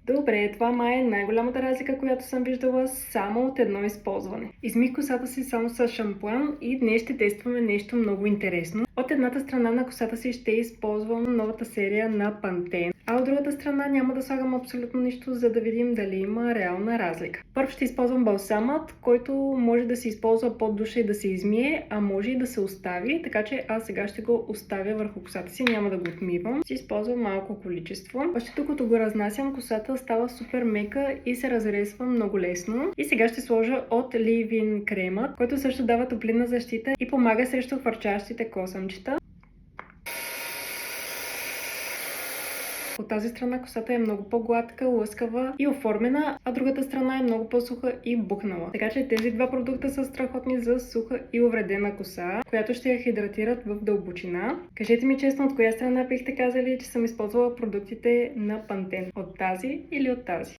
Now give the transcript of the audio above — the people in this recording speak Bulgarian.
Добре, това май е най-голямата разлика, която съм виждала само от едно използване. Измих косата си само с шампуан и днес ще тестваме нещо много интересно. От едната страна на косата си ще използвам новата серия на Pantene, а от другата страна няма да слагам абсолютно нищо, за да видим дали има реална разлика. Първо ще използвам балсамът, който може да се използва под душа и да се измие, а може и да се остави, така че аз сега ще го оставя върху косата си, няма да го отмивам. Ще използвам малко количество. Още докато го разнасям, косата става супер мека и се разресва много лесно. И сега ще сложа от Leave-In крема, който също дава топлинна защита и помага срещу хвърчащите косъмчета. От тази страна косата е много по-гладка, лъскава и оформена, а другата страна е много по-суха и бухнала. Така че тези два продукта са страхотни за суха и увредена коса, която ще я хидратират в дълбочина. Кажете ми честно, от коя страна бихте казали, че съм използвала продуктите на Pantene? От тази или от тази?